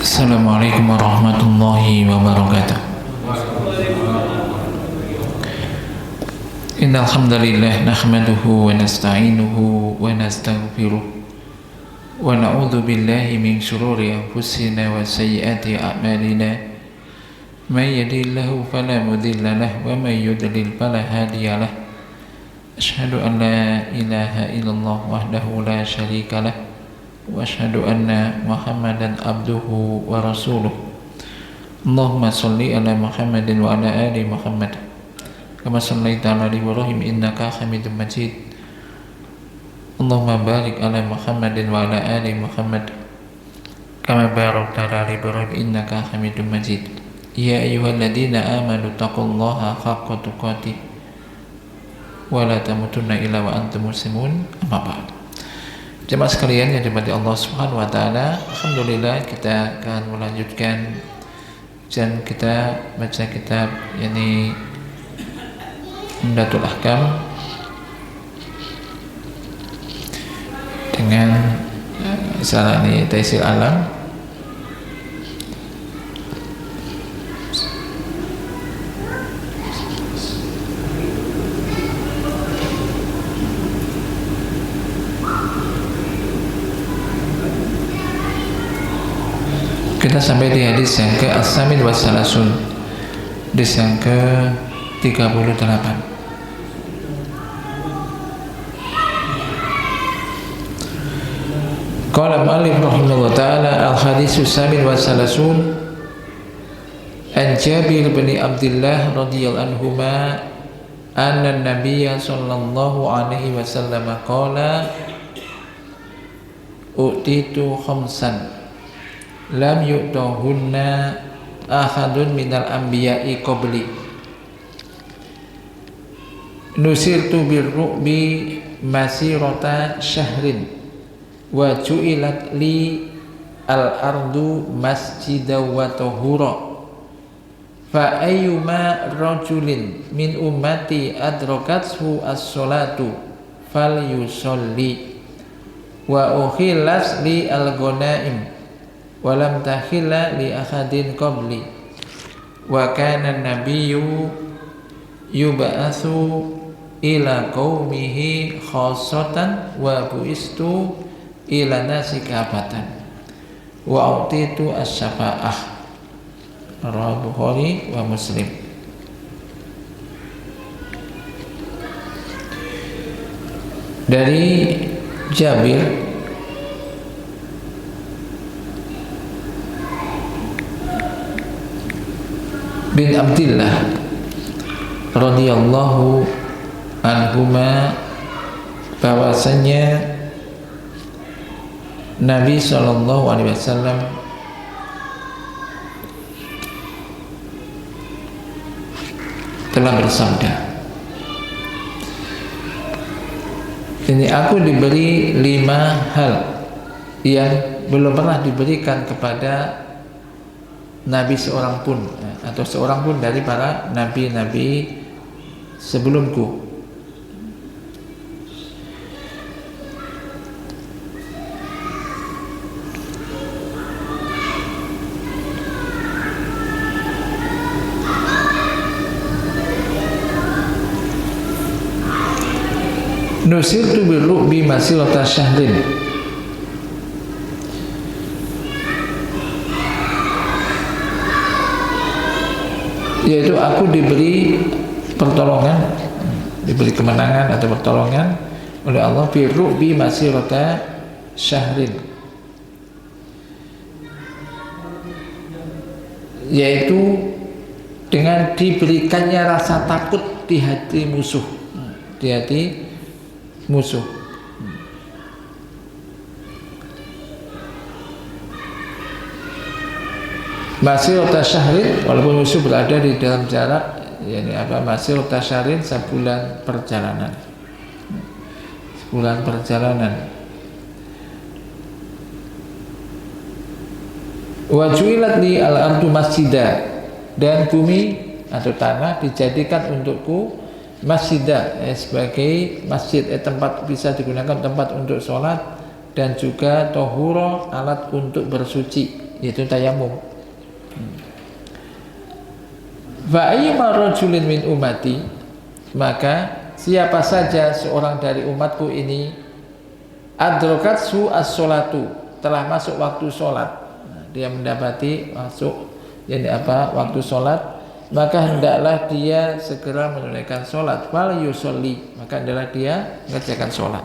Assalamualaikum warahmatullahi wabarakatuh. Innal hamdalillah nahmaduhu wa nasta'inuhu wa nastaghfiruh wa na'udzu billahi min shururi anfusina wa sayyiati a'malina. May yahdihillahu fala mudilla lahu wa may yudlil fala hadiya lahu. Asyhadu an la ilaha illallah wahdahu la syarika lahu wa asyhadu anna Muhammadan abduhu wa rasuluh. Allahumma shalli ala Muhammadin wa ala ali Muhammad kama shallaita ala Ibrahim innaka Hamidum Majid. Allahumma barik ala Muhammadin wa ala ali Muhammad kama barakta ala Ibrahim innaka Hamidum Majid. Ya ayyuhalladzina amanu taqullaha haqqa tuqatih wa la tamutunna illa wa antum muslimun. Amma ba'd. Jemaah sekalian yang dirahmati Allah Subhanahu wa taala, alhamdulillah kita akan melanjutkan dan kita baca kitab yakni Umdatul Ahkam dengan salah ini Taisir Alam. Kita sampai di hadis yang ke As-Samin wa Salasun, hadis yang ke 38. Qala mu'allif rahimahullah ta'ala al-hadisu Samin wa Salasun an Jabir bin Abdullah radhiyallahu anhuma anna an-nabiyya sallallahu alaihi wasallam qala utitu khamsan lam yu'tahunna ahadun minal anbiya'i qabli nusirtu birru'bi masirata syahrin wa ju'ilat li al-ardu masjidaw wa tahura fa ayyuma rajulin min ummati adrakathu as-salatu fal yusalli wa uhillas li al-ghanaim walam takhilla li ahadin qabli wa kana an-nabiyyu yub'atsu ila qaumihi khassatan wa bu'istu ila nasi kafatan wa utitu as-syafa'ah. Rawahu Bukhari wa Muslim. Dari Jabir bin Abdullah radhiyallahu anhuma bahwasanya Nabi sallallahu alaihi wasallam telah bersabda, ini aku diberi 5 hal yang belum pernah diberikan kepada Nabi seorang pun atau seorang pun dari para nabi-nabi sebelumku. Nusirtu birru'bi masirata syahrin, yaitu aku diberi pertolongan, diberi kemenangan atau pertolongan oleh Allah birru'bi masirata syahrin, yaitu dengan diberikannya rasa takut di hati musuh, di hati musuh. Masirata syahrin, walaupun musuh berada di dalam jarak yakni apa, masirata syahrin, sebulan perjalanan. Sebulan perjalanan. Wa ju'ilat li al-ardu masjidah, dan bumi atau tanah dijadikan untukku masjidah, sebagai masjid, tempat bisa digunakan tempat untuk sholat, dan juga tohuro, alat untuk bersuci. yaitu tayamum. Fa ayyuma rajulin min ummati, maka siapa saja seorang dari umatku ini adrokatsu as-sholatu, telah masuk waktu sholat, dia mendapati masuk waktu sholat, maka hendaklah dia segera menunaikan sholat. Fal yusolli, maka hendaklah dia mengerjakan sholat.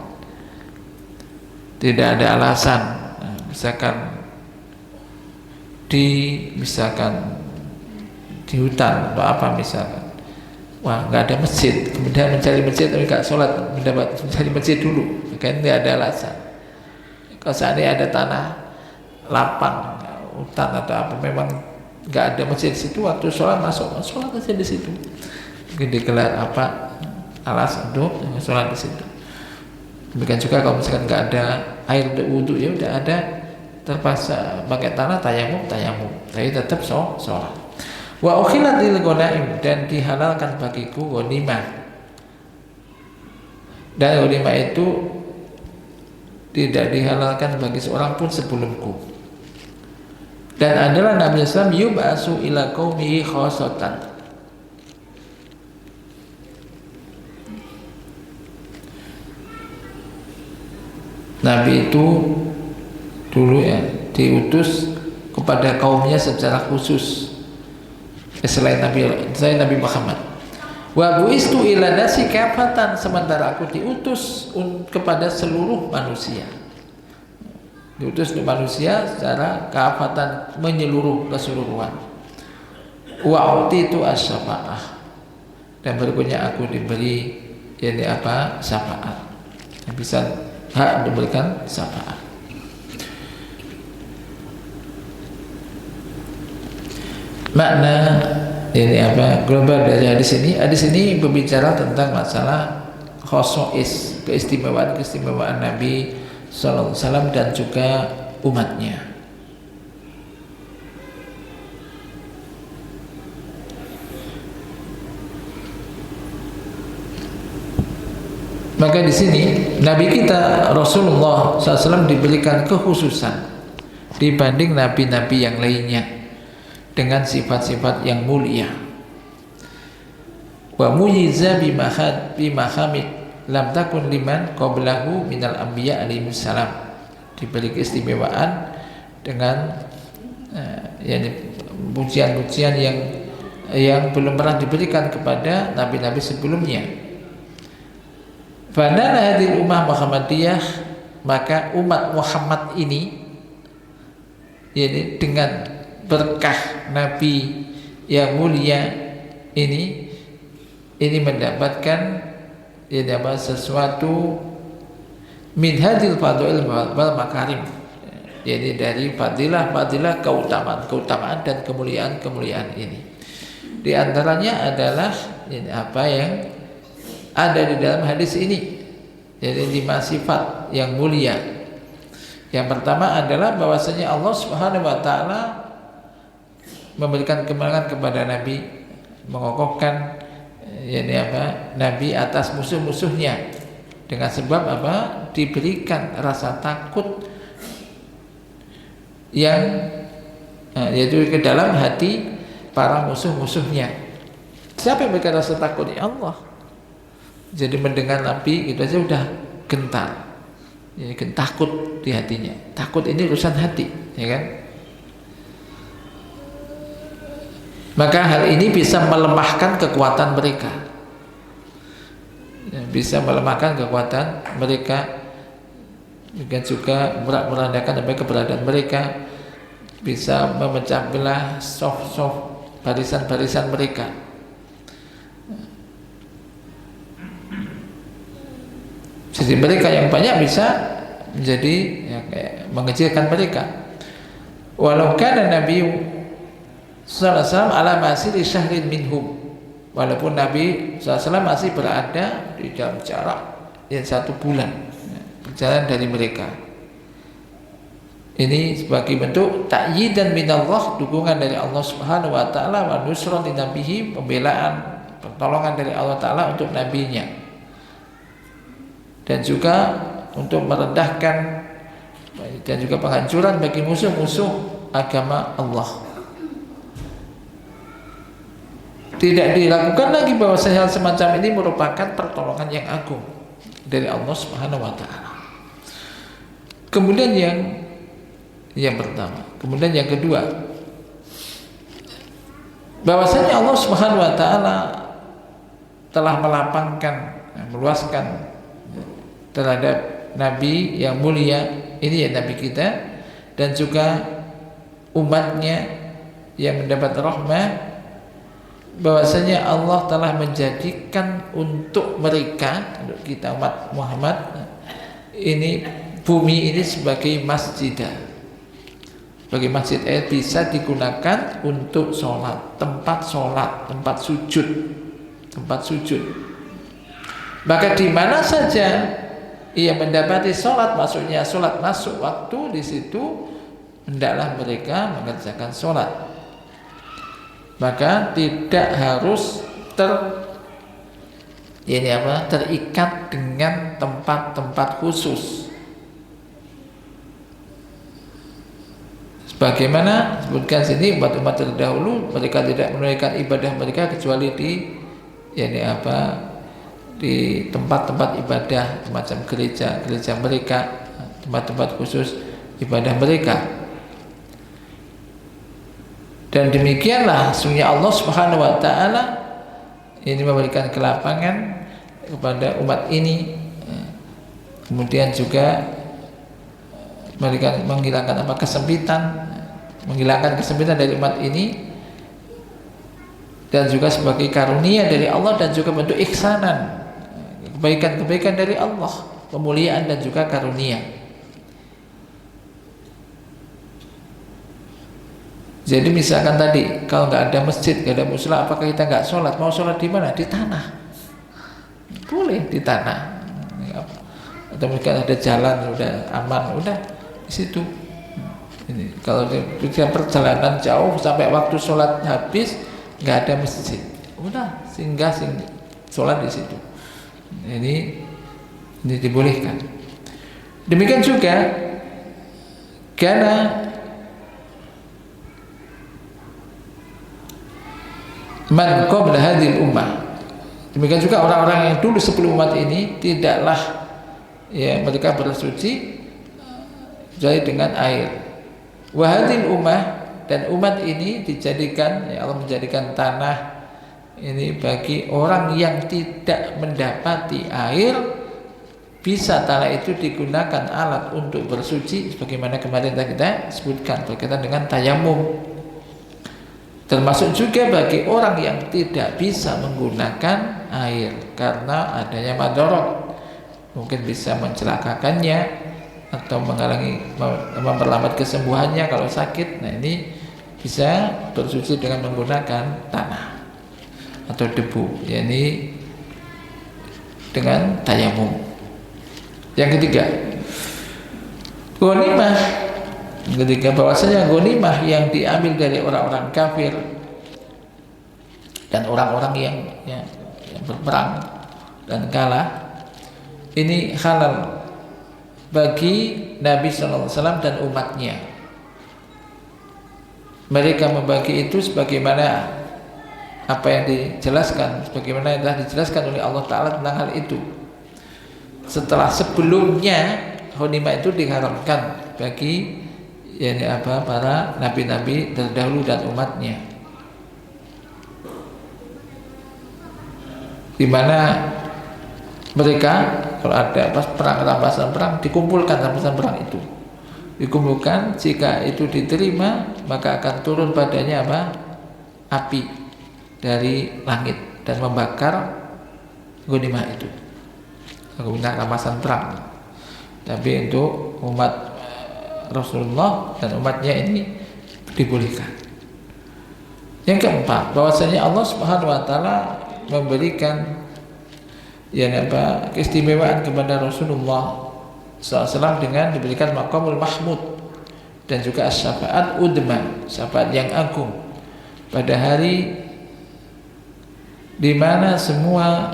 Tidak ada alasan, misalkan di hutan atau apa misalkan, wah nggak ada masjid, kemudian mencari masjid tapi nggak sholat, mencari masjid dulu, kan tidak ada alasan. Kalau seandainya ada tanah lapang, hutan atau apa, memang nggak ada masjid di situ, waktu sholat masuk sholat aja di situ. Mungkin digelar apa alasan untuk sholat di situ. Demikian juga kalau misalkan nggak ada air untuk wudhu, ya udah ada terpaksa pakai tanah tayamum, tapi tetap sholat. Wa ukhilat lil ghanaim, dan dihalalkan bagiku ghanimah. Dan ghanimah itu tidak dihalalkan bagi seorang pun sebelumku. Dan adalah Nabi SAW yub'asu ila qaumihi khassatan. Nabi itu dulu ya diutus kepada kaumnya secara khusus, selain Nabi Muhammad. Wa buistu ila nasi kafatan, sementara aku diutus kepada seluruh manusia. Diutus untuk manusia secara kafatan, menyeluruh keseluruhan. Wa utitu as-syafa'ah, dan berikutnya aku diberi syafaat. Bisa hak diberikan syafaat. Makna global dari hadis ini? Hadis ini berbicara tentang masalah khosois, keistimewaan Nabi Sallallahu Alaihi Wasallam dan juga umatnya. Maka di sini Nabi kita Rasulullah SAW diberikan kekhususan dibanding nabi-nabi yang lainnya dengan sifat-sifat yang mulia. Wa muyiza bimahamid lam takun liman qablahu minal anbiya alaihi salam, diberi keistimewaan dengan pujian-pujian yang belum pernah diberikan kepada nabi-nabi sebelumnya. Fanala hadil ummah Muhammadiyah, maka umat Muhammad ini dengan berkah Nabi yang mulia ini mendapatkan sesuatu min hadil fadhil wal makarim, jadi dari fadilah keutamaan dan kemuliaan ini. Di antaranya adalah apa yang ada di dalam hadis ini, jadi 5 sifat yang mulia. Yang pertama adalah bahwasanya Allah Subhanahu wa taala memberikan kemenangan kepada Nabi, mengokohkan Nabi atas musuh-musuhnya dengan sebab apa? Diberikan rasa takut yang yaitu ke dalam hati para musuh-musuhnya. Siapa yang memberikan rasa takut? Ya Allah. Jadi mendengar Nabi itu aja udah gentar, takut di hatinya. Takut ini urusan hati, ya kan? Maka hal ini bisa melemahkan kekuatan mereka, bisa melemahkan kekuatan mereka, dan juga merandakan keberadaan mereka, bisa memecah belah soft barisan-barisan mereka. Jadi mereka yang banyak bisa menjadi mengecilkan mereka. Walau kana Nabi sallallahu alaihi wasallam ala masiri syahrin minhum, walaupun Nabi sallallahu alaihi wasallam masih berada di dalam jarak 1 bulan perjalanan dari mereka. Ini sebagai bentuk ta'yidan minallah, dukungan dari Allah Subhanahu wa taala, wa nusran li nabihi, pembelaan, pertolongan dari Allah taala untuk nabinya, dan juga untuk merendahkan dan juga penghancuran bagi musuh-musuh agama Allah. Tidak dilakukan lagi bahwasanya hal semacam ini merupakan pertolongan yang agung dari Allah Subhanahu wa taala. Kemudian yang pertama, kemudian yang kedua, bahwasanya Allah Subhanahu wa taala telah melapangkan, meluaskan terhadap nabi yang mulia ini, ya nabi kita, dan juga umatnya yang mendapat rahmah, bahwasanya Allah telah menjadikan untuk mereka, untuk kita umat Muhammad ini, bumi ini sebagai masjid, sebagai masjid, bisa digunakan untuk sholat, tempat sujud, tempat sujud. Maka di mana saja ia mendapati sholat, maksudnya sholat masuk waktu, di situ hendaklah mereka mengerjakan sholat. Maka tidak harus terikat dengan tempat-tempat khusus. Sebagaimana sebutkan sini, umat-umat terdahulu mereka tidak menunaikan ibadah mereka kecuali di tempat-tempat ibadah semacam gereja mereka, tempat-tempat khusus ibadah mereka. Dan demikianlah sungguh Allah Subhanahu wa taala ini memberikan kelapangan kepada umat ini, kemudian juga menghilangkan kesempitan dari umat ini, dan juga sebagai karunia dari Allah, dan juga bentuk ihsanan, kebaikan-kebaikan dari Allah, pemuliaan dan juga karunia. Jadi misalkan tadi, kalau nggak ada masjid, nggak ada musala, apakah kita nggak sholat? Mau sholat di mana? Di tanah. Boleh di tanah. Atau mungkin ada jalan, udah aman, udah di situ. Ini kalau di perjalanan jauh sampai waktu sholat habis, nggak ada masjid, udah singgah sholat di situ. Ini dibolehkan. Demikian juga karena man qabla hadhil ummah, demikian juga orang-orang yang dulu sebelum umat ini tidaklah mereka bersuci kecuali dengan air. Wa hadhil ummah, dan umat ini dijadikan, Allah menjadikan tanah ini bagi orang yang tidak mendapati air, bisa tanah itu digunakan alat untuk bersuci, sebagaimana kemarin kita sebutkan berkaitan dengan tayamum. Termasuk juga bagi orang yang tidak bisa menggunakan air karena adanya madorot, mungkin bisa mencelakakannya atau memperlambat kesembuhannya kalau sakit. Nah, ini bisa bersuci dengan menggunakan tanah atau debu, yakni dengan tayamum. Yang ketiga, ghanimah. Ketika bahwasanya ghanimah yang diambil dari orang-orang kafir dan orang-orang yang berperang dan kalah, ini halal bagi Nabi SAW dan umatnya. Mereka membagi itu sebagaimana apa yang dijelaskan, sebagaimana yang telah dijelaskan oleh Allah Ta'ala tentang hal itu. Setelah sebelumnya ghanimah itu diharamkan bagi para nabi-nabi terdahulu dan umatnya, di mana mereka kalau ada pas perang, rampasan perang, dikumpulkan rampasan perang itu, dikumpulkan. Jika itu diterima, maka akan turun padanya api dari langit dan membakar ghanimah itu, menggunakan rampasan perang. Tapi untuk umat Rasulullah dan umatnya ini dibolehkan. Yang keempat, bahwasanya Allah Subhanahu wa taala memberikan keistimewaan kepada Rasulullah SAW dengan diberikan maqamul mahmud dan juga syafaat udma, syafaat yang agung pada hari di mana semua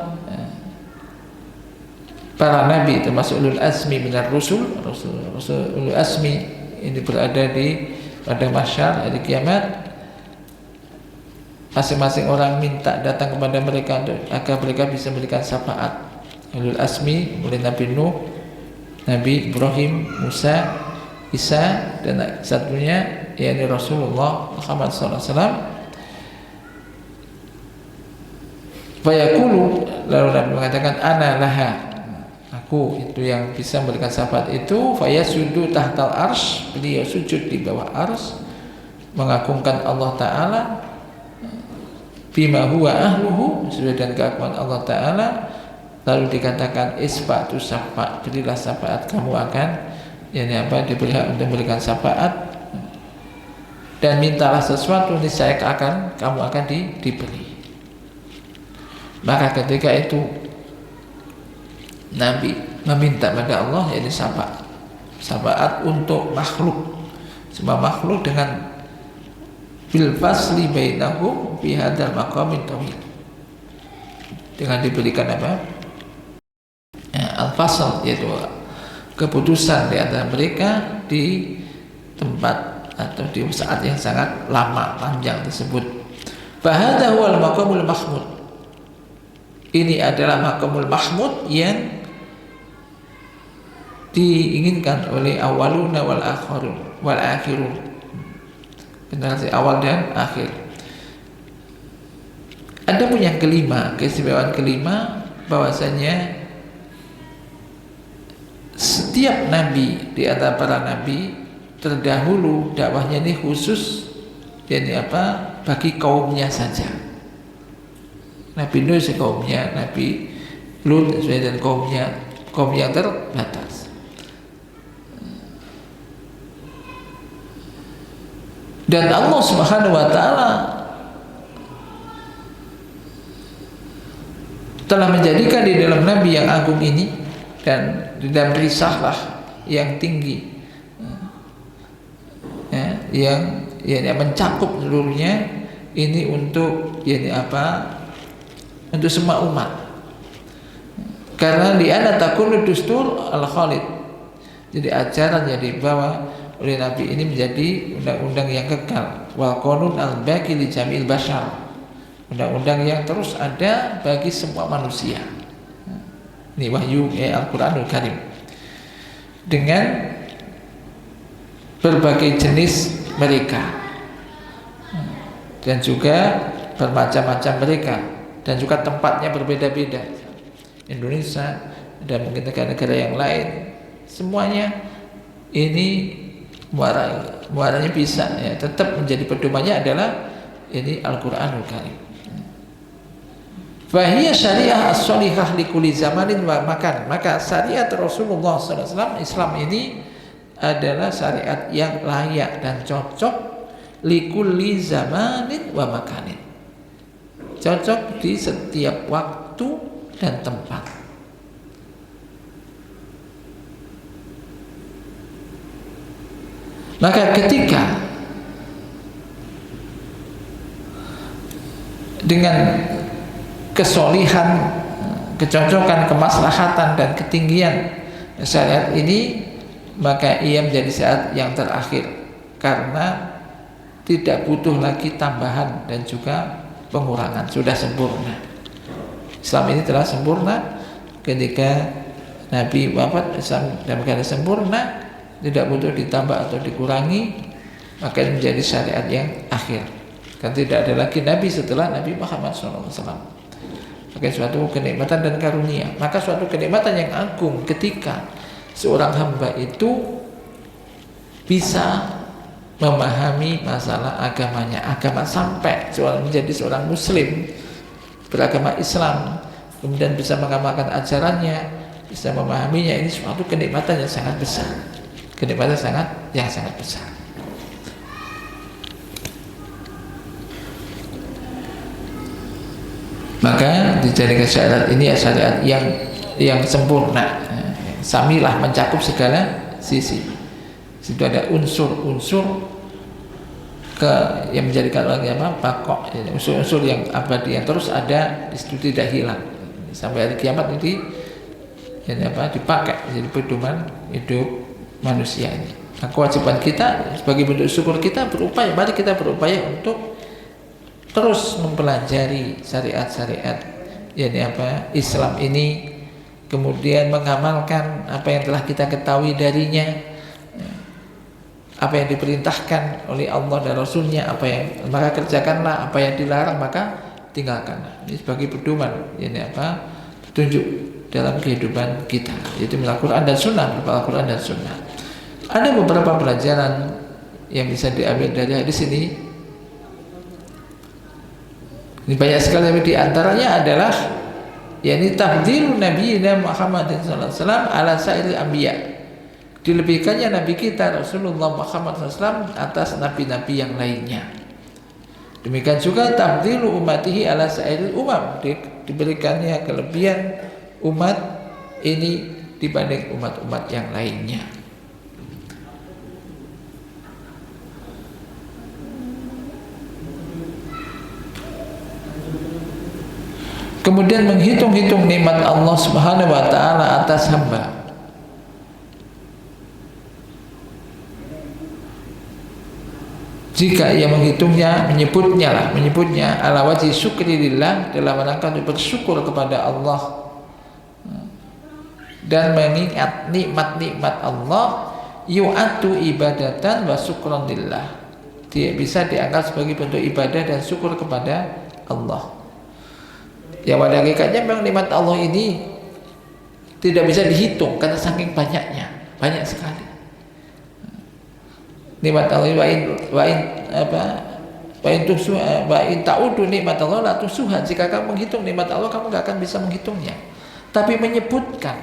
para nabi termasuk ulul azmi minar rusul ulul azmi ini berada di pada mahsyar hari kiamat, masing-masing orang minta datang kepada mereka agar mereka bisa memberikan syafaat. Ulul azmi mulai Nabi Nuh, Nabi Ibrahim, Musa, Isa, dan satunya yakni Rasulullah Muhammad SAW. Fayaqulu, lalu Nabi mengatakan ana laha, aku itu yang bisa memberikan syafaat itu. Fayasudu tahtal arsy, beliau sujud di bawah arsy mengagungkan Allah Ta'ala, bima huwa ahluhu, sesuai dengan keagungan Allah Ta'ala. Lalu dikatakan isbatu syafaat, berilah syafaat, kamu akan diberi hak untuk memberikan syafaat, dan mintalah sesuatu niscaya kamu akan diberi. Maka ketika itu Nabi meminta pada Allah yaitu syafaat untuk makhluk, semua makhluk, dengan bil fasli bainahum fi hadzal maqamit tawil, dengan diberikan apa? Al-fasl, yaitu keputusan di antara mereka di tempat atau di saat yang sangat lama panjang tersebut. Fahadza huwal maqamul mahmud. Ini adalah maqamul mahmud yang diinginkan oleh awaluna wal akhirun, generasi awal dan akhir. Ada pun yang kelima, keistimewaan kelima, bahwasanya setiap nabi di antara para nabi terdahulu dakwahnya ini khusus, bagi kaumnya saja. Nabi Nuh kaumnya, Nabi Lut dan kaumnya, kaum yang terbatas. Dan Allah Subhanahu wa Ta'ala telah menjadikan di dalam Nabi yang agung ini dan di dalam risalah yang tinggi, yang mencakup seluruhnya ini untuk untuk semua umat. Karena di ana takunu dustur al-khalid, jadi ajaran yang dibawa oleh Nabi ini menjadi undang-undang yang kekal, wal qanun al-baqi li jamil bashar, undang-undang yang terus ada bagi semua manusia. Ini wahyu Al-Quranul Karim dengan berbagai jenis mereka dan juga bermacam-macam mereka, dan juga tempatnya berbeda-beda. Indonesia dan mungkin negara-negara yang lain, semuanya ini muaranya bisa tetap menjadi pedomannya adalah ini Al-Quranul Karim. Fahiyya syariah as-sholihah likulli zamanin wa makan. Maka syariat Rasulullah SAW, Islam ini adalah syariat yang layak dan cocok likulli zamanin wa makanin, cocok di setiap waktu dan tempat. Maka ketika dengan kesolihan, kecocokan, kemaslahatan dan ketinggian syariat ini, maka ia menjadi syariat yang terakhir karena tidak butuh lagi tambahan dan juga pengurangan, sudah sempurna. Islam ini telah sempurna ketika Nabi wafat. Islam dalam keadaan sempurna, tidak butuh ditambah atau dikurangi, maka ini menjadi syariat yang akhir. Kan tidak ada lagi Nabi setelah Nabi Muhammad SAW. Maka suatu kenikmatan dan karunia. Maka suatu kenikmatan yang agung ketika seorang hamba itu bisa memahami masalah agamanya, agama, sampai menjadi seorang muslim beragama Islam, kemudian bisa mengamalkan ajarannya, bisa memahaminya. Ini suatu kenikmatan yang sangat besar, kenikmatan yang sangat besar. Maka dijadikan syariat ini syariat yang sempurna, samilah, mencakup segala sisi. Situ ada unsur-unsur yang menjadikan orang pokok, unsur-unsur yang abadi yang terus ada di situ, tidak hilang sampai hari kiamat. Ini dipakai jadi pedoman hidup manusia ini. Nah, kewajiban kita sebagai bentuk syukur kita berupaya, mari kita berupaya untuk terus mempelajari syariat-syariat Islam ini, kemudian mengamalkan apa yang telah kita ketahui darinya, apa yang diperintahkan oleh Allah dan Rasulnya, maka kerjakanlah, apa yang dilarang maka tinggalkanlah. Ini sebagai pedoman, petunjuk dalam kehidupan kita, yaitu melalui Al-Quran dan Sunnah, Al-Quran dan Sunnah. Ada beberapa pelajaran yang bisa diambil dari hadis ini. Ini banyak sekali, tapi diantaranya adalah tafdhilun nabiyina Muhammad sallallahu alaihi wasallam ala sairil anbiya. Dilebihkannya Nabi kita Rasulullah Muhammad SAW atas nabi-nabi yang lainnya. Demikian juga tafdhilu ummatihi ala sairil umam, diberikannya kelebihan umat ini dibanding umat-umat yang lainnya. Kemudian menghitung-hitung nikmat Allah Subhanahu wa taala atas hamba. Jika ia menghitungnya, menyebutnya ala wajhi syukri lillah, dalam rangka untuk bersyukur kepada Allah dan mengingat nikmat-nikmat Allah, yu'atu ibadatan wa syukran lillah, dia bisa dianggap sebagai bentuk ibadah dan syukur kepada Allah. Ya, pada hakikatnya memang nikmat Allah ini tidak bisa dihitung karena saking banyaknya, banyak sekali. Nikmat Allah wa in ta'udu nikmat Allah la tusuha. Jika kamu menghitung nikmat Allah, kamu gak akan bisa menghitungnya. Tapi menyebutkan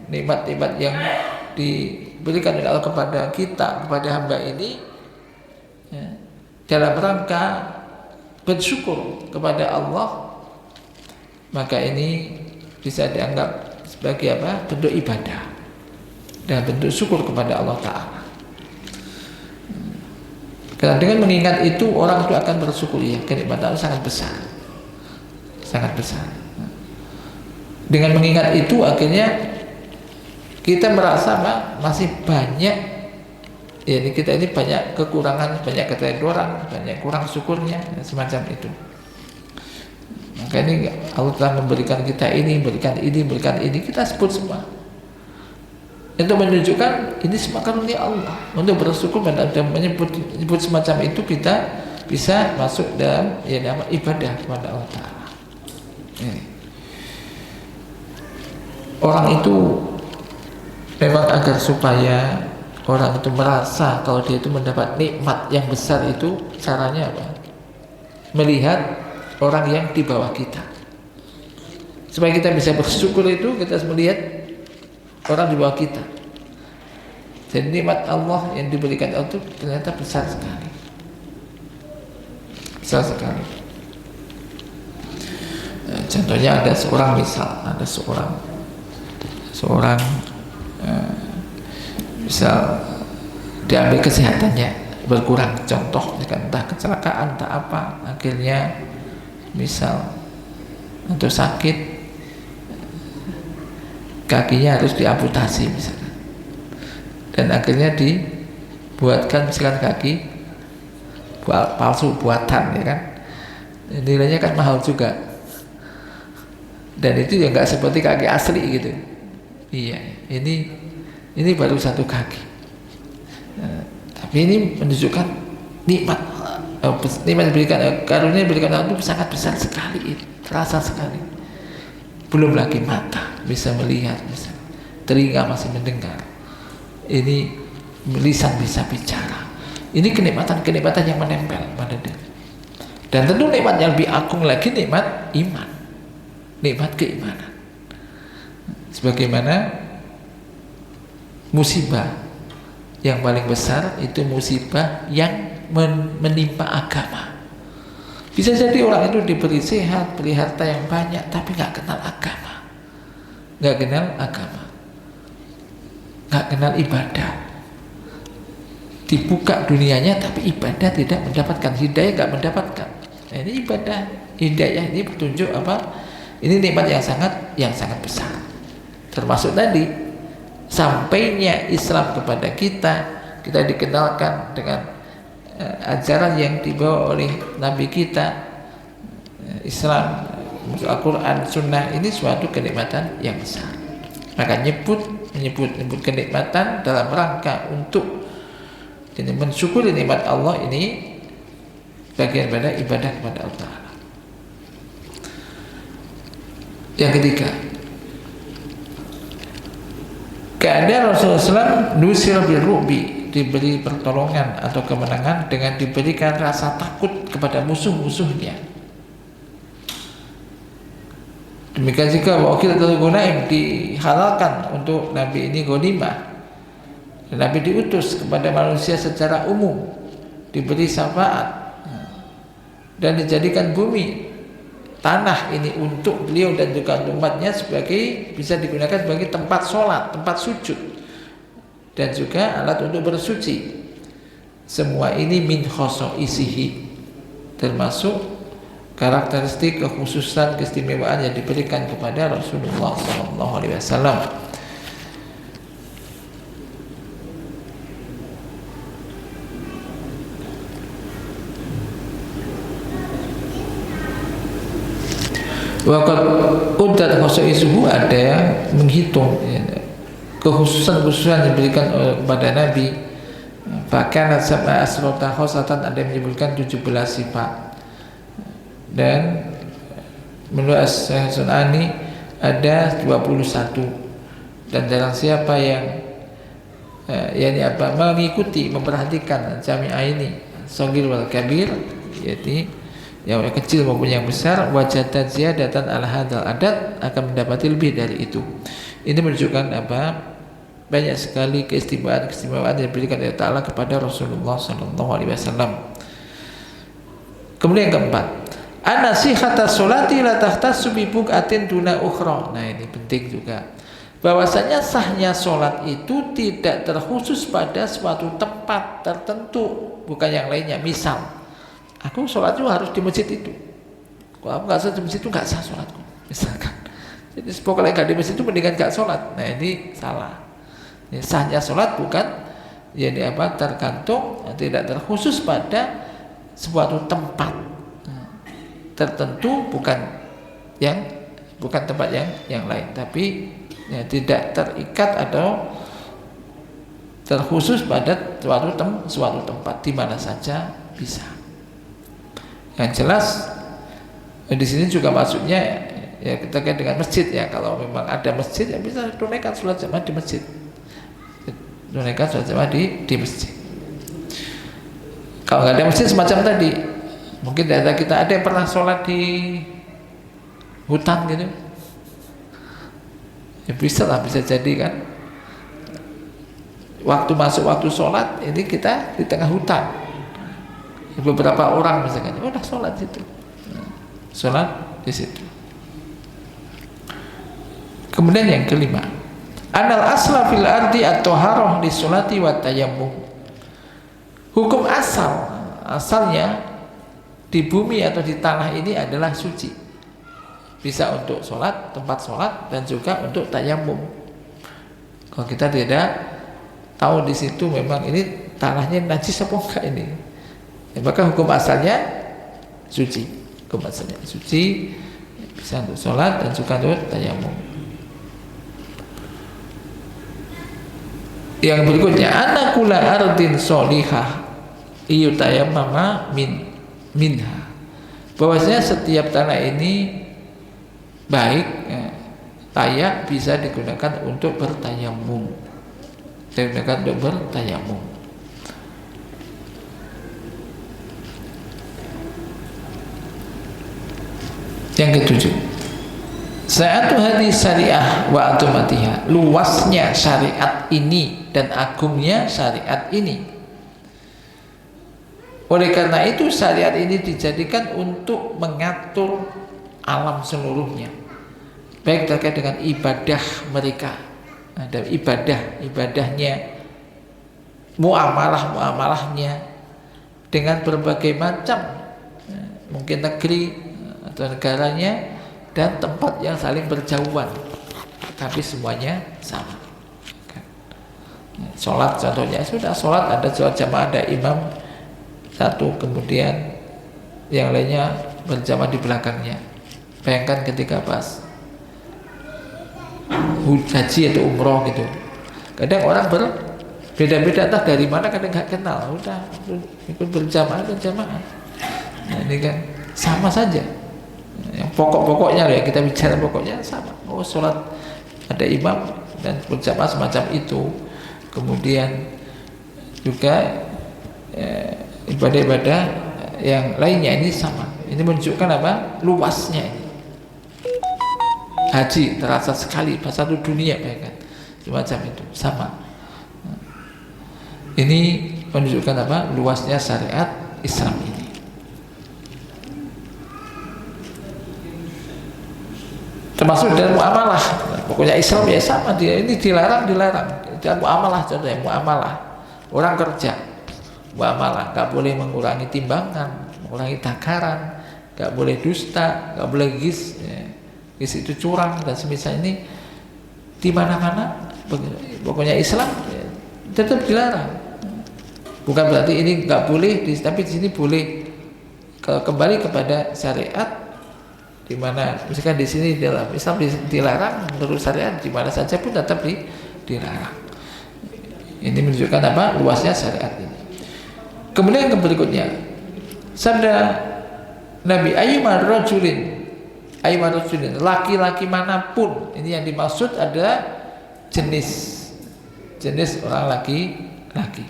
nikmat-nikmat yang diberikan oleh Allah kepada kita, kepada hamba ini, ya, dalam rangka bersyukur kepada Allah, maka ini bisa dianggap sebagai bentuk ibadah dan bentuk syukur kepada Allah Ta'ala. Karena dengan mengingat itu, orang itu akan bersyukur, ya, kenikmatan sangat besar, sangat besar. Dengan mengingat itu akhirnya kita merasa masih banyak, ya, kita ini banyak kekurangan, banyak ketedoran, banyak kurang syukurnya, semacam itu. Maka ini Allah telah memberikan kita ini, berikan ini, kita sebut semua. Untuk menunjukkan ini semua karunia Allah. Untuk bersyukur dan menyebut semacam itu, kita bisa masuk dalam ibadah kepada Allah Ta'ala. Orang itu memang agar supaya orang itu merasa kalau dia itu mendapat nikmat yang besar, itu caranya apa? Melihat orang yang di bawah kita. Supaya kita bisa bersyukur itu, kita harus melihat orang di bawah kita. Jadi nikmat Allah yang diberikan Allah itu ternyata besar sekali. Besar sekali. Contohnya ada seorang misal diambil kesehatannya berkurang, contoh entah kecelakaan, entah apa, akhirnya misal untuk sakit kakinya harus diamputasi misalkan, dan akhirnya dibuatkan misalkan kaki palsu buatan, ya kan, nilainya kan mahal juga, dan itu ya nggak seperti kaki asli gitu. Iya, ini baru satu kaki, tapi ini menunjukkan nikmat diberikan, karunia diberikan Allah itu sangat besar sekali, terasa sekali. Belum lagi mata bisa melihat, bisa telinga masih mendengar, ini lisan bisa bicara. Ini kenikmatan yang menempel pada diri. Dan tentu nikmat yang lebih agung lagi, nikmat iman, nikmat keimanan. Sebagaimana musibah yang paling besar itu musibah yang menimpa agama. Bisa jadi orang itu diberi sehat, beri harta yang banyak, tapi nggak kenal agama, nggak kenal ibadah. Dibuka dunianya, tapi ibadah tidak mendapatkan, hidayah nggak mendapatkan. Nah, ini ibadah, hidayah ini petunjuk apa? Ini nikmat yang sangat besar. Termasuk tadi sampainya Islam kepada kita, kita dikenalkan dengan ajaran yang dibawa oleh Nabi kita, Islam, Al-Quran, Sunnah, ini suatu kenikmatan yang besar. Maka menyebut kenikmatan dalam rangka untuk mensyukuri nikmat Allah, ini bagian pada ibadah kepada Allah. Yang ketiga, keadaan Rasulullah SAW nusir birru'bi, diberi pertolongan atau kemenangan dengan diberikan rasa takut kepada musuh-musuhnya. Demikian juga wakil atau Gunaim dihalalkan untuk Nabi ini ghanimah. Nabi diutus kepada manusia secara umum, diberi syafaat, dan dijadikan bumi tanah ini untuk beliau dan juga umatnya sebagai, bisa digunakan sebagai tempat sholat, tempat sujud, dan juga alat untuk bersuci. Semua ini min khosoisihi, termasuk karakteristik kekhususan keistimewaan yang diberikan kepada Rasulullah SAW. Waqad uddat khosoisuhu, ada yang menghitung kekhususan-kekhususan yang diberikan kepada Nabi. Bahkan sab'a asrota khosatan, ada yang menyebutkan 17 sifat. Dan menurut As-Sunani ada 21. Dan dalam siapa yang mengikuti, memperhatikan jami'ah ini, shagir wal kabir, yaitu yang kecil maupun yang besar, wajatan ziyadatan ala hadzal adat, akan mendapati lebih dari itu. Ini menunjukkan banyak sekali keistimewaan yang diberikan oleh Ta'ala kepada Rasulullah SAW. Kemudian yang keempat, an-nasihata sholati la tahtassu bi buqatin duna ukhra. Nah, ini penting juga, bahwasanya sahnya sholat itu tidak terkhusus pada suatu tempat tertentu, bukan yang lainnya. Misal, aku sholat itu harus di masjid itu, kalau aku nggak sholat di masjid itu nggak sah sholatku, misalkan. Jadi pokoknya nggak di masjid itu mendingan nggak sholat. Nah, ini salah. Ini sahnya sholat bukan tergantung, tidak terkhusus pada suatu tempat tertentu, bukan tempat yang lain, tapi tidak terikat atau terkhusus pada suatu tempat, di mana saja bisa. Yang jelas di sini juga maksudnya ya terkait dengan masjid ya. Kalau memang ada masjid, ya bisa tunaikan sholat jamaah di masjid. Tunaikan sholat jamaah di masjid. Kalau nggak ada masjid semacam tadi, mungkin dari kita ada yang pernah sholat di hutan gitu, ya bisa lah, bisa jadi kan. Waktu masuk waktu sholat ini kita di tengah hutan, beberapa orang misalkan, udah sholat situ, sholat di situ. Kemudian yang kelima, anal asla fil ardi at-thaharah lis-sholati wa tayammum. Hukum asalnya di bumi atau di tanah ini adalah suci, bisa untuk sholat, tempat sholat, dan juga untuk tayammum. Kalau kita tidak tahu di situ memang ini tanahnya najis apa enggak ini, ya, maka hukum asalnya suci. Hukum asalnya suci, bisa untuk sholat dan juga untuk tayammum. Yang berikutnya, anna kula ardin sholihah iyutayammama minha, bahwasanya setiap tanah ini baik, layak, bisa digunakan untuk bertayamum, Yang ketujuh, sa'atu hadis syariah wa atumatiha, luasnya syariat ini dan agungnya syariat ini. Oleh karena itu syariat ini dijadikan untuk mengatur alam seluruhnya, baik terkait dengan ibadah mereka, ada ibadahnya, muamalahnya, dengan berbagai macam mungkin negeri atau negaranya, dan tempat yang saling berjauhan, tapi semuanya sama. Sholat contohnya, sudah sholat, ada sholat jamaah, ada imam satu, kemudian yang lainnya berjamaah di belakangnya. Bayangkan ketika pas haji atau umroh gitu, kadang orang berbeda-beda, entah dari mana, kadang nggak kenal, udah ikut berjamaah. Nah, ini kan sama saja. Yang pokoknya ya, kita bicara pokoknya sama. Oh, sholat ada imam dan berjamaah semacam itu. Kemudian juga ibadah-ibadah yang lainnya ini sama. Ini menunjukkan apa? Luasnya ini. Haji terasa sekali satu dunia, ya kan? Semacam itu sama. Ini menunjukkan apa? Luasnya syariat Islam ini. Termasuk dalam muamalah. Pokoknya Islam ya sama, dia ini dilarang. Dan muamalah, contohnya muamalah, orang kerja, muamalah nggak boleh mengurangi timbangan, mengurangi takaran, nggak boleh dusta, nggak boleh gis itu curang dan semisal ini di mana-mana. Pokoknya Islam ya, tetap dilarang. Bukan berarti ini nggak boleh, tapi di sini boleh. Kembali kepada syariat, di mana misalkan di sini dalam Islam dilarang, menurut syariat di mana saja pun tetap dilarang. Ini menunjukkan apa? Luasnya syariat ini. Kemudian yang berikutnya, sabda Nabi, ayyuma rajulin, laki-laki manapun, ini yang dimaksud adalah jenis orang laki-laki.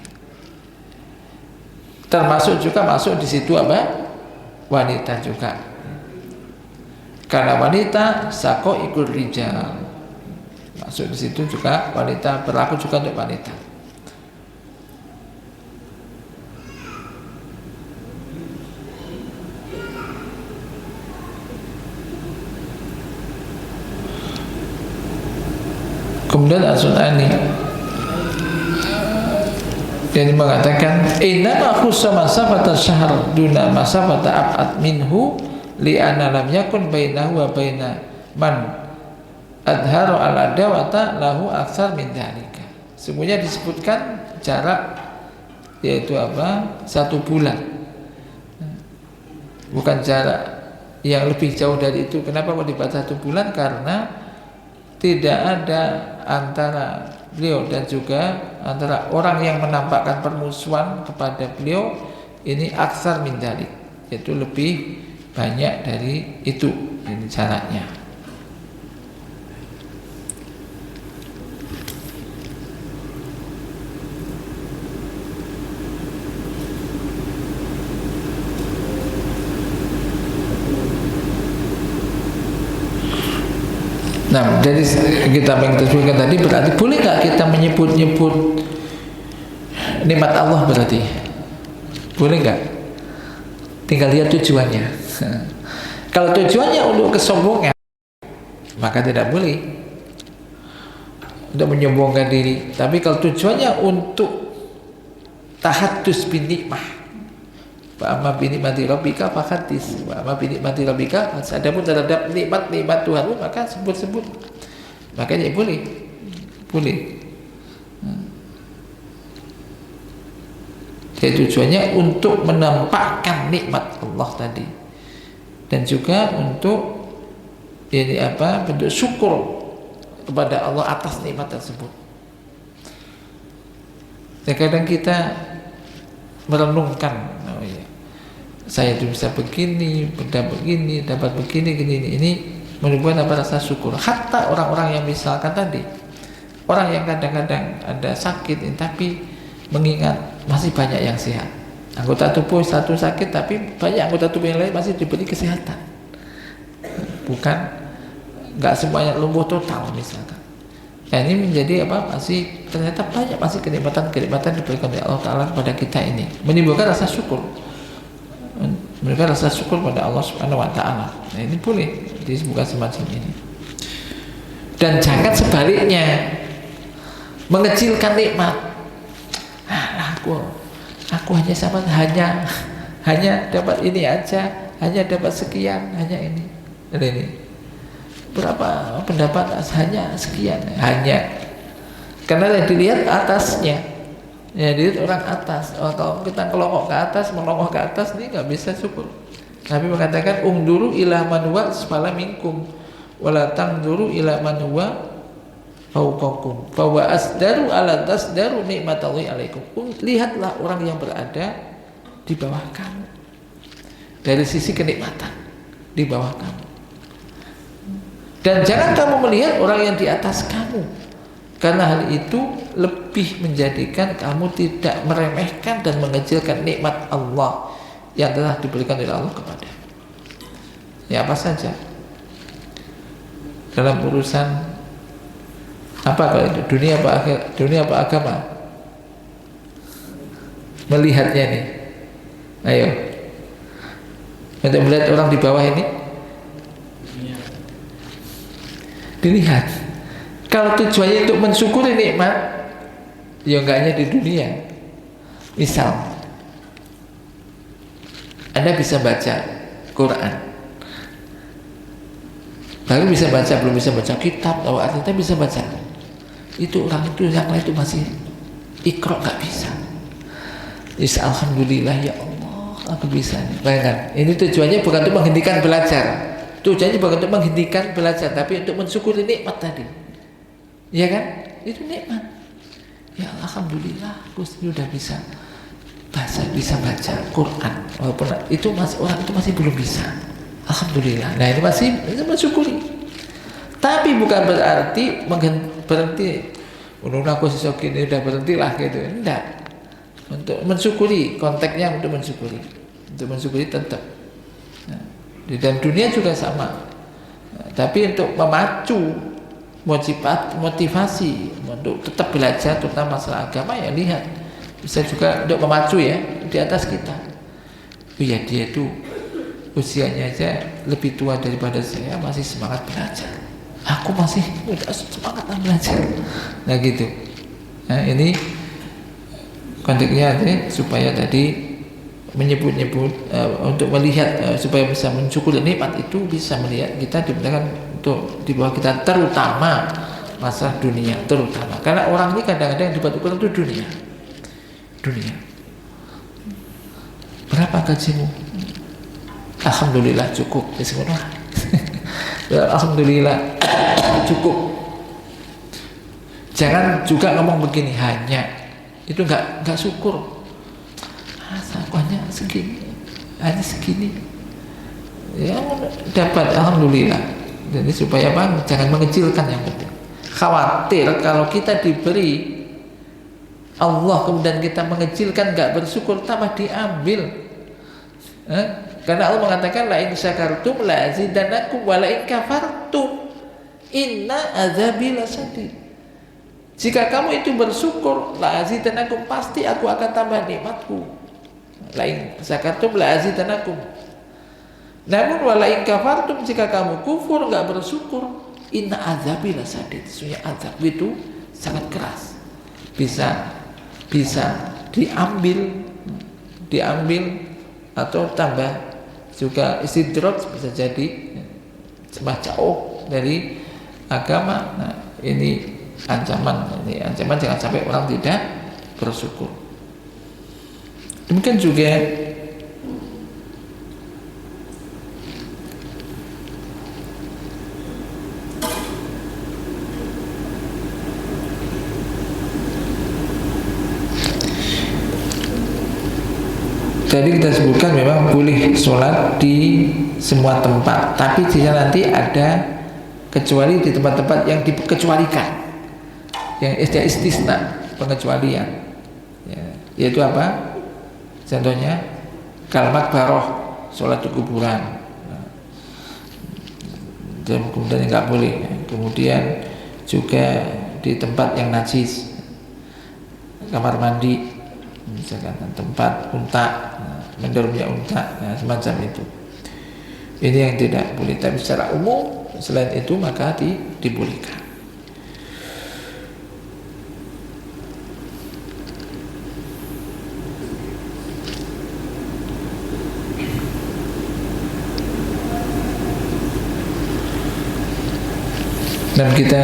Termasuk juga masuk di situ apa? Wanita juga. Karena wanita sako ikut rijal. Masuk di situ juga wanita, berlaku juga untuk wanita. Kemudian As-Sunani yang mengatakan innama khussa masafata syahr duna masafata ab'ad minhu li'anna lam yakun bainahu wa baina man adharu al-adawata lahu aksar min dhalika. Semuanya disebutkan jarak, yaitu apa? 1 bulan, bukan jarak yang lebih jauh dari itu. Kenapa mau dibaca 1 bulan? Karena tidak ada antara beliau dan juga antara orang yang menampakkan permusuhan kepada beliau ini aksar min dhalik, yaitu lebih banyak dari itu. Ini jaraknya. Nah, jadi kita mengetahui tadi, berarti boleh nggak kita menyebut-nyebut nikmat Allah? Berarti boleh nggak? Tinggal lihat tujuannya. Kalau tujuannya untuk kesombongan, maka tidak boleh untuk menyombongkan diri. Tapi kalau tujuannya untuk tahaddus bin nikmah, wa amma bi nikmati rabbika fahaddits, wa amma bi nikmati rabbika, adapun terhadap nikmat Tuhanmu maka sebut-sebut. Makanya boleh. Jadi tujuannya untuk menampakkan nikmat Allah tadi, dan juga untuk ini apa? Bentuk syukur kepada Allah atas nikmat tersebut. Kadang kita merenungkan, oh iya, saya itu bisa begini, dapat begini, ini membuat apa? Rasa syukur. Hatta orang-orang yang misalkan tadi, orang yang kadang-kadang ada sakit, tapi mengingat masih banyak yang sehat. Anggota tubuh satu sakit, tapi banyak anggota tubuh yang lain masih diberi kesehatan. Bukan nggak semuanya lumpuh total misalkan. Nah, ini menjadi apa? Masih ternyata banyak masih kenikmatan diberikan oleh Allah Taala kepada kita ini, menimbulkan rasa syukur. Menimbulkan rasa syukur pada Allah Subhanahu wa taala. Nah, ini boleh disebutkan semacam ini. Dan jangan sebaliknya mengecilkan nikmat. Aku hanya dapat ini aja, hanya dapat sekian, hanya ini. Berapa pendapat hanya sekian, hanya Karena yang dilihat atasnya, ya dilihat orang atas. Kalau kita kelongok ke atas, melongok ke atas, ini nggak bisa syukur. Nabi mengatakan ungduru ila man huwa asfala minkum wala tangduru ila man huwa fawqakum fa wa asdaru ala tasdaru nikmatallahi alaikum. Lihatlah orang yang berada di bawah kamu dari sisi kenikmatan di bawah kamu, dan jangan kamu melihat orang yang di atas kamu, karena hal itu lebih menjadikan kamu tidak meremehkan dan mengecilkan nikmat Allah yang telah diberikan oleh Allah kepada. Ya apa saja dalam urusan apa, kalau itu dunia apa akhir, dunia apa agama, melihatnya nih, ayo untuk melihat orang di bawah ini dilihat. Kalau tujuannya untuk mensyukuri nikmat, ya enggak hanya di dunia. Misal Anda bisa baca Quran, baru bisa baca, belum bisa baca kitab atau artinya bisa baca. Itu orang itu yang lain itu masih ikro, nggak bisa. Alhamdulillah ya Allah, aku bisa. Bayangkan, ini tujuannya bukan untuk menghentikan belajar, tujuannya bukan untuk menghentikan belajar, tapi untuk mensyukuri nikmat tadi. Ya kan? Itu nikmat. Ya alhamdulillah, aku sudah bisa baca Quran, walaupun itu masih orang itu masih belum bisa. Alhamdulillah. Nah ini masih mensyukuri. Tapi bukan berarti berhenti. Menurut aku sesok ini udah berhentilah gitu. Enggak. Untuk mensyukuri, konteksnya untuk mensyukuri. Untuk mensyukuri tetap. Nah, di dalam dunia juga sama. Nah, tapi untuk memacu motivasi untuk tetap belajar tentang masalah agama, ya lihat. Bisa juga untuk memacu ya di atas kita. Oh ya, dia itu usianya aja lebih tua daripada saya, masih semangat belajar. Aku masih udah semangat belajar. Nah gitu. Nah ini konteksnya supaya tadi menyebut-nyebut untuk melihat supaya bisa mensyukuri nikmat itu, bisa melihat kita diberikan untuk di bawah kita, terutama masalah dunia, terutama karena orang ini kadang-kadang yang dibuat itu dunia. Berapa gajimu? Alhamdulillah cukup. Alhamdulillah cukup. Jangan juga ngomong begini, hanya itu nggak syukur. Aku hanya segini, ya dapat alhamdulillah. Jadi supaya apa? Jangan mengecilkan yang penting. Khawatir kalau kita diberi Allah kemudian kita mengecilkan, nggak bersyukur, tambah diambil. Karena Allah mengatakan la in syakartum la azidannakum wa la in kafartum inna azabi lasyadid. Jika kamu itu bersyukur, la azidannakum, pasti aku akan tambah nikmatku. La in syakartum la azidannakum. Namun wa la in kafartum, jika kamu kufur, nggak bersyukur, inna azabi lasyadid. Sesungguhnya azab itu sangat keras. Bisa diambil atau tambah juga istidroj, bisa jadi semakin jauh dari agama. Nah ini ancaman jangan sampai orang tidak bersyukur. Demikian juga tadi kita sebutkan memang boleh sholat di semua tempat, tapi jika nanti ada kecuali di tempat-tempat yang dikecualikan, yang istisna, pengecualian, ya, yaitu apa? Contohnya kalimat baroh, sholat di kuburan, dan kemudian nggak boleh. Kemudian juga di tempat yang najis, kamar mandi, misalkan tempat unta, mendorongnya unta, nah, semacam itu. Ini yang tidak boleh. Tapi secara umum selain itu maka dibolehkan. Dan kita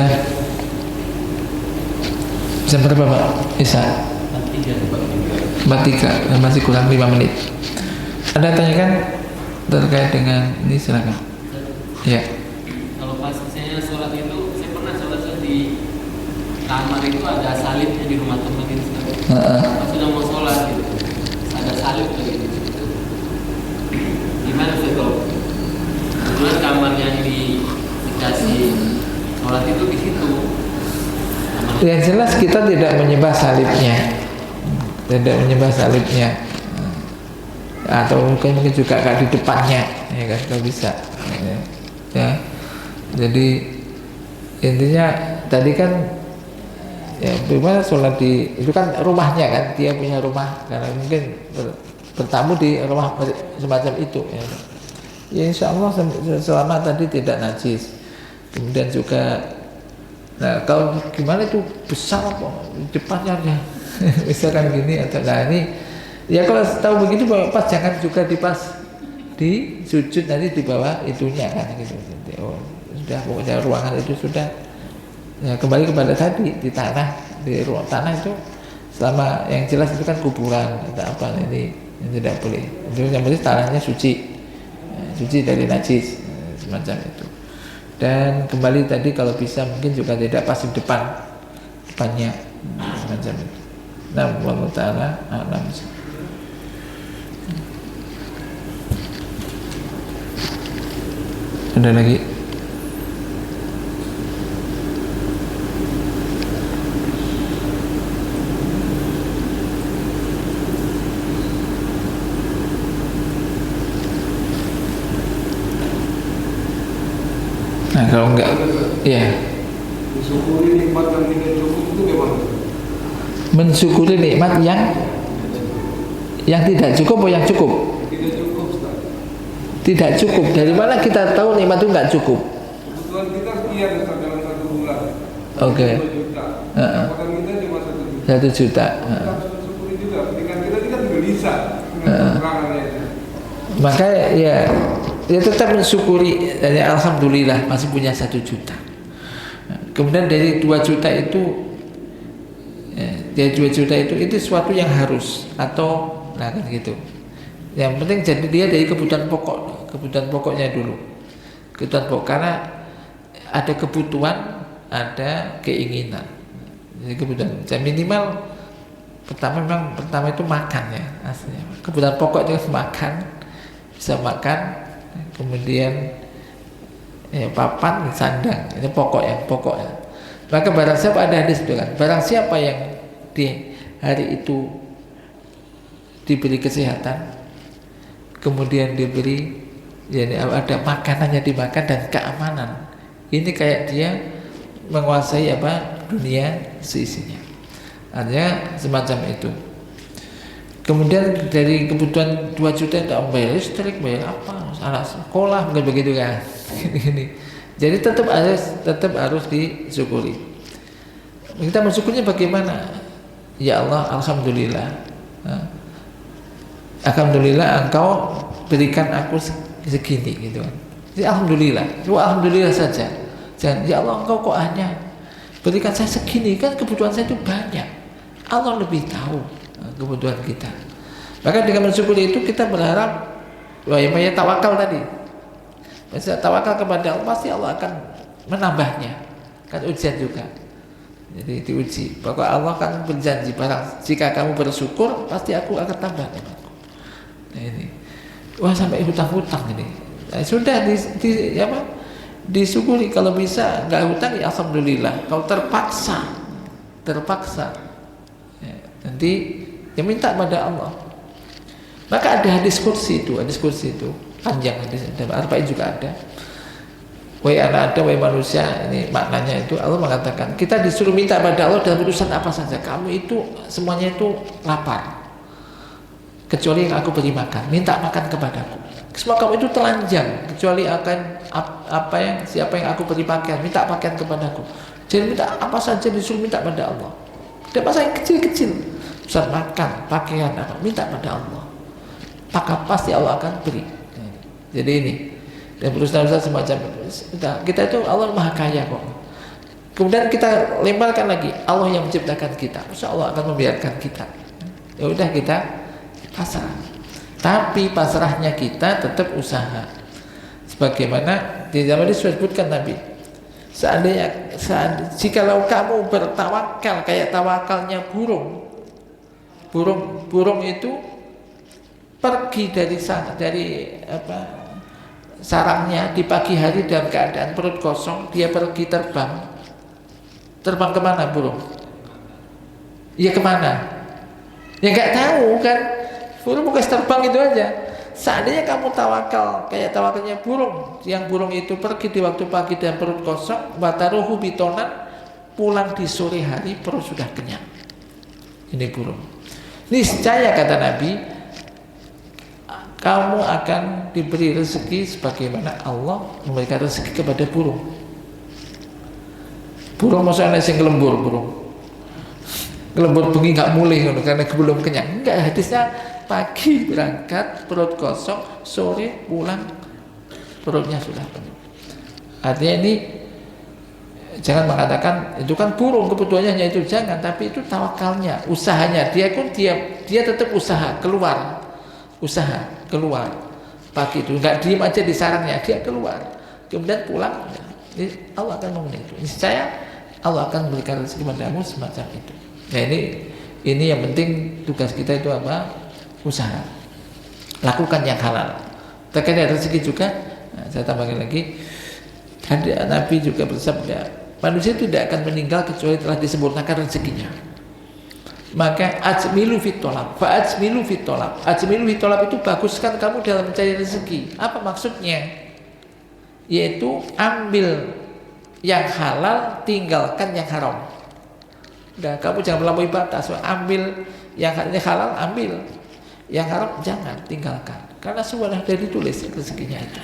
Jam berapa Pak? Isa? 4.3, masih kurang 5 menit. Anda tanyakan terkait dengan ini, silakan. Ya. Kalau pas saya sholat itu, saya pernah sholat di kamar itu ada salibnya di rumah teman itu. Pas sudah mau sholat gitu, ada salib lagi di situ. Gimana sih kalau kebetulan kamar yang dikasih sholat itu di situ? Yang jelas kita tidak menyembah salibnya, atau mungkin juga di depannya, ya kan, kalau bisa, ya. Jadi intinya tadi kan, ya bagaimana sholat di itu kan rumahnya kan, dia punya rumah, karena mungkin bertamu di rumah semacam itu, ya. Ya insya Allah selama tadi tidak najis. Kemudian juga, nah kalau gimana itu besar kok depannya ya. Misalkan gini atau nah ini ya, kalau tahu begitu pas jangan juga di sujud nanti di bawah itunya kan gitu. Oh, sudah pokoknya ruangan itu sudah ya, kembali kepada tadi di tanah, di ruang tanah itu selama yang jelas itu kan kuburan atau apa, ini yang tidak boleh. Itu yang penting tanahnya suci dari najis semacam itu. Dan kembali tadi kalau bisa mungkin juga tidak pas di depannya semacam itu. Nah, wallahu ta'ala a'lam. Ada lagi? Nah, kalau enggak, iya. Mensyukuri nikmat yang tidak cukup itu gimana? Mensyukuri nikmat yang tidak cukup atau yang cukup? Tidak cukup, Ustaz. Tidak cukup. Dari mana kita tahu nikmat itu nggak cukup? Kebutuhan kita sekian, Ustaz, dalam 1 bulan. Oke. 2 juta. Pendapatan kita cuma 1 juta. 1 juta. Kita harus mensyukuri juga. Pendidikan kita juga gelisah dengan kekurangannya itu. Maka ya tetap mensyukuri. Dari alhamdulillah masih punya 1 juta. Kemudian dari 2 juta itu, dari 2 juta itu sesuatu yang harus atau nah kan gitu. Yang penting jadi dia dari kebutuhan pokoknya dulu. Kebutuhan pokok, karena ada kebutuhan, ada keinginan. Jadi kebutuhan minimal pertama itu makan ya aslinya. Kebutuhan pokok itu makan, bisa makan, kemudian papan, sandang, ini pokoknya. Maka barang siapa, ada hadis bilang, barang siapa yang di hari itu diberi kesehatan, kemudian diberi ada makanannya dimakan dan keamanan, ini kayak dia menguasai dunia seisinya. Artinya semacam itu. Kemudian dari kebutuhan 2 juta itu bayar listrik, bayar apa, anak sekolah, mungkin begitu kan. Ini. Jadi tetap harus disyukuri. Kita mensyukurnya bagaimana? Ya Allah, alhamdulillah. Alhamdulillah engkau berikan aku segini gitu kan. Jadi alhamdulillah. Cuma alhamdulillah saja. Jangan ya Allah, engkau kok hanya berikan saya segini, kan kebutuhan saya itu banyak. Allah lebih tahu kebutuhan kita. Maka dengan mensyukuri itu kita berharap ya tawakal tadi. Masa tawakal kepada Allah, pasti Allah akan menambahnya. Kan ujian juga. Jadi diuji. Bahwa Allah kan berjanji, jika kamu bersyukur, pasti aku akan tambah nikmatku. Nah ini. Wah, sampai hutang-hutang ini. Nah, sudah disyukuri. Kalau bisa nggak hutang ya alhamdulillah. Kalau terpaksa ya, nanti ya minta pada Allah. Maka ada hadis kursi itu panjang, hadis dalam Arba'in juga ada. Wahai anak Adam, wahai manusia, ini maknanya itu Allah mengatakan kita disuruh minta pada Allah dalam urusan apa saja. Kamu itu semuanya itu lapar, kecuali yang aku beri makan, minta makan kepadaku. Semua kamu itu telanjang, kecuali akan siapa yang aku beri pakaian, minta pakaian kepadaku. Jadi minta apa saja disuruh minta pada Allah. Tidak masalah yang kecil-kecil, besar makan, pakaian apa, minta pada Allah. Maka pasti Allah akan beri. Jadi ini dan berusaha semacam itu. Kita itu Allah maha kaya kok. Kemudian kita lemparkan lagi, Allah yang menciptakan kita, insya Allah akan membiarkan kita. Ya udah kita pasrah. Tapi pasrahnya kita tetap usaha. Sebagaimana di zaman ini disebutkan Nabi, jikalau kamu bertawakal kayak tawakalnya burung itu pergi dari sarangnya di pagi hari dalam keadaan perut kosong, dia pergi terbang kemana burung? Ya kemana? Ya nggak tahu kan, burung bukan terbang itu aja. Seandainya kamu tawakal kayak tawakalnya burung, yang burung itu pergi di waktu pagi dan perut kosong, wataruhu bitonan, pulang di sore hari perut sudah kenyang. Ini burung. Niscaya kata Nabi, kamu akan diberi rezeki sebagaimana Allah memberikan rezeki kepada burung. Burung maksudnya sing ngelembur bengi nggak mulih karena belum kenyang. Enggak, hadisnya pagi berangkat perut kosong, sore pulang perutnya sudah penuh. Artinya ini jangan mengatakan itu kan burung kebutuhannya hanya itu, jangan, tapi itu tawakalnya, usahanya. Dia tetap usaha keluar pagi itu, nggak diem aja di sarangnya, dia keluar kemudian pulang. Allah akan memenuhi itu. Niscaya Allah akan memberikan rezeki padamu semacam itu. Nah ini yang penting, tugas kita itu apa? Usaha. Lakukan yang halal. Terkait dengan rezeki juga, saya tambahkan lagi, Nabi juga bersabda, manusia tidak akan meninggal kecuali telah disempurnakan rezekinya. Maka ajmilu fit tolab, fa'ajmilu fit tolab. Ajmilu fit tolab itu baguskan kamu dalam mencari rezeki. Apa maksudnya? Yaitu ambil yang halal, tinggalkan yang haram. Udah, kamu jangan melampaui batas. Ambil yang halal, ambil yang haram, jangan, tinggalkan. Karena sudah ditulis rezekinya itu.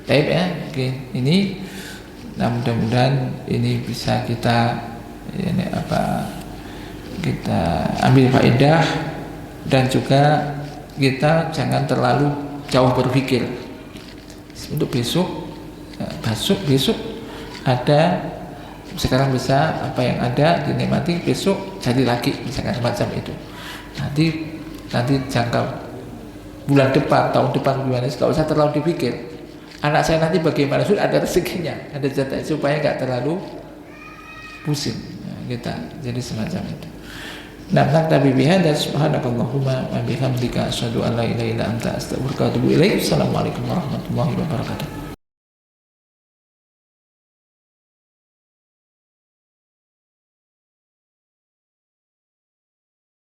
Baik ya, oke. Ini mudah-mudahan ini bisa kita kita ambil faedah, dan juga kita jangan terlalu jauh berpikir. Untuk besok ada, sekarang bisa apa yang ada dinikmati, besok jadi lagi, misalkan semacam itu. Nanti jangka bulan depan, tahun depan gimana, nggak usah terlalu dipikir. Anak saya nanti bagaimana, sudah ada rezekinya, ada jatah, supaya nggak terlalu pusing kita. Jadi semacam itu. Naktabi bihadza, subhanakallahumma wa bihamdika, asyhadu an la ilaha illa anta, astaghfiruka wa atubu ilaik. Assalamualaikum warahmatullahi wabarakatuh.